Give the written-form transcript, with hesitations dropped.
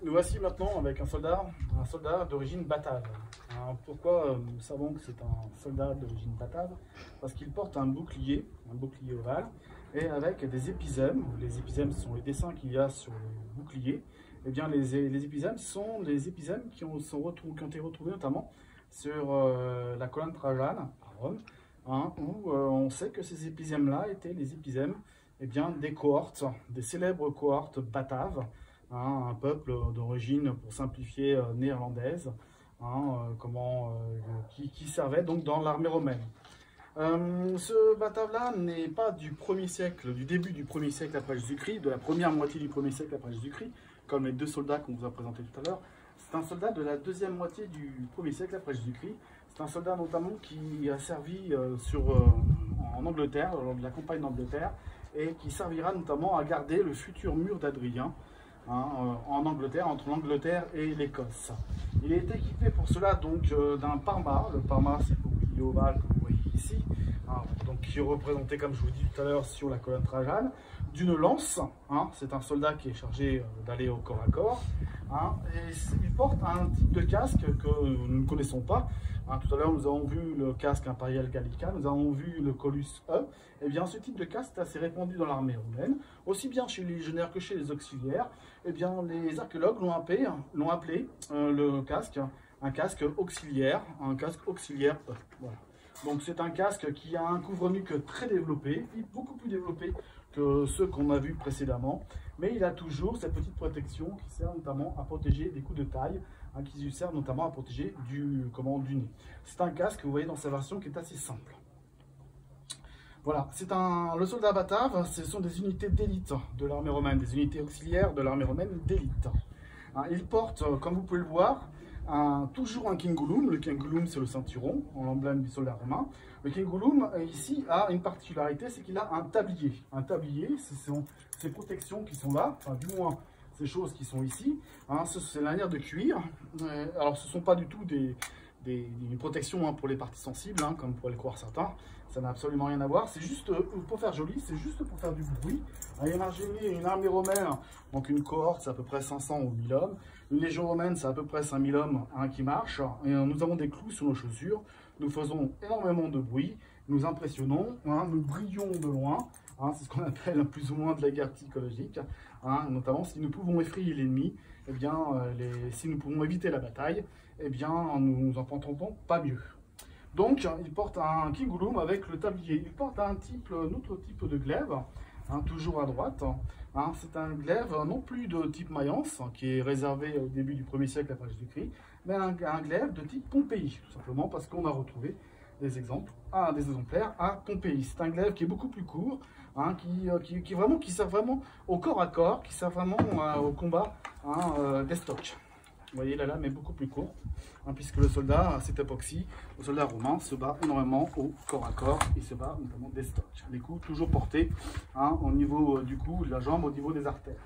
Nous voici maintenant avec un soldat d'origine batave. Alors, pourquoi nous savons que c'est un soldat d'origine batave? Parce qu'il porte un bouclier ovale, et avec des épizèmes. Les épizèmes sont les dessins qu'il y a sur le bouclier. Et bien les épizèmes sont les épizèmes qui ont été retrouvés notamment sur la colonne Trajane à Rome, où on sait que ces épizèmes-là étaient les épizèmes des cohortes, des célèbres cohortes bataves, un peuple d'origine, pour simplifier, néerlandaise, qui servait donc dans l'armée romaine. Ce batave-là n'est pas du 1er siècle, du début du 1er siècle après Jésus-Christ, de la première moitié du 1er siècle après Jésus-Christ, comme les deux soldats qu'on vous a présentés tout à l'heure. C'est un soldat de la deuxième moitié du 1er siècle après Jésus-Christ. C'est un soldat notamment qui a servi en Angleterre, lors de la campagne d'Angleterre, et qui servira notamment à garder le futur mur d'Adrien, en Angleterre, entre l'Angleterre et l'Écosse. Il est équipé pour cela donc d'un parma. Le parma, c'est le bouclier ovale que vous voyez ici, donc qui est représenté, comme je vous dis tout à l'heure, sur la colonne Trajane, d'une lance. C'est un soldat qui est chargé d'aller au corps à corps. Et il porte un type de casque que nous ne connaissons pas. Tout à l'heure, nous avons vu le casque impérial gallica, nous avons vu le colus E. Eh bien, ce type de casque est assez répandu dans l'armée romaine, aussi bien chez les légionnaires que chez les auxiliaires. Eh bien, les archéologues l'ont appelé le casque un casque auxiliaire, E. Voilà. Donc, c'est un casque qui a un couvre-nuque très développé, beaucoup plus développé que ceux qu'on a vus précédemment, mais il a toujours cette petite protection qui sert notamment à protéger des coups de taille, qui sert notamment à protéger du nez. C'est un casque, vous voyez, dans sa version qui est assez simple. Voilà, le soldat batave, ce sont des unités d'élite de l'armée romaine, des unités auxiliaires de l'armée romaine d'élite. Il porte, comme vous pouvez le voir, toujours un cingulum. Le cingulum, c'est le ceinturon, l'emblème du soldat romain. Le cingulum, ici, a une particularité, c'est qu'il a un tablier. Un tablier, ce sont ces protections qui sont là, enfin du moins ces choses qui sont ici. C'est la lanière de cuir. Alors ce ne sont pas du tout une protection pour les parties sensibles, comme pourraient le croire certains. Ça n'a absolument rien à voir. C'est juste pour faire joli, c'est juste pour faire du bruit. Imaginez une armée romaine, donc une cohorte, c'est à peu près 500 ou 1000 hommes. Une légion romaine, c'est à peu près 5000 hommes qui marchent. Et nous avons des clous sur nos chaussures. Nous faisons énormément de bruit. Nous impressionnons, nous brillons de loin. C'est ce qu'on appelle plus ou moins de la guerre psychologique. Notamment si nous pouvons effrayer l'ennemi, si nous pouvons éviter la bataille, nous nous en entendons pas mieux. Donc, il porte un cingulum avec le tablier. Il porte un autre type de glaive, toujours à droite. C'est un glaive non plus de type Mayence, qui est réservé au début du 1er siècle après Jésus-Christ, mais un glaive de type Pompéi, tout simplement parce qu'on a retrouvé des exemplaires à Pompéi. C'est un glaive qui est beaucoup plus court, qui sert vraiment au corps à corps, qui sert vraiment au combat d'estoc. Vous voyez, la lame est beaucoup plus courte, puisque le soldat, à cette époque-ci, le soldat romain se bat énormément au corps à corps. Il se bat notamment d'estoc. Les coups toujours portés au niveau du cou, de la jambe, au niveau des artères.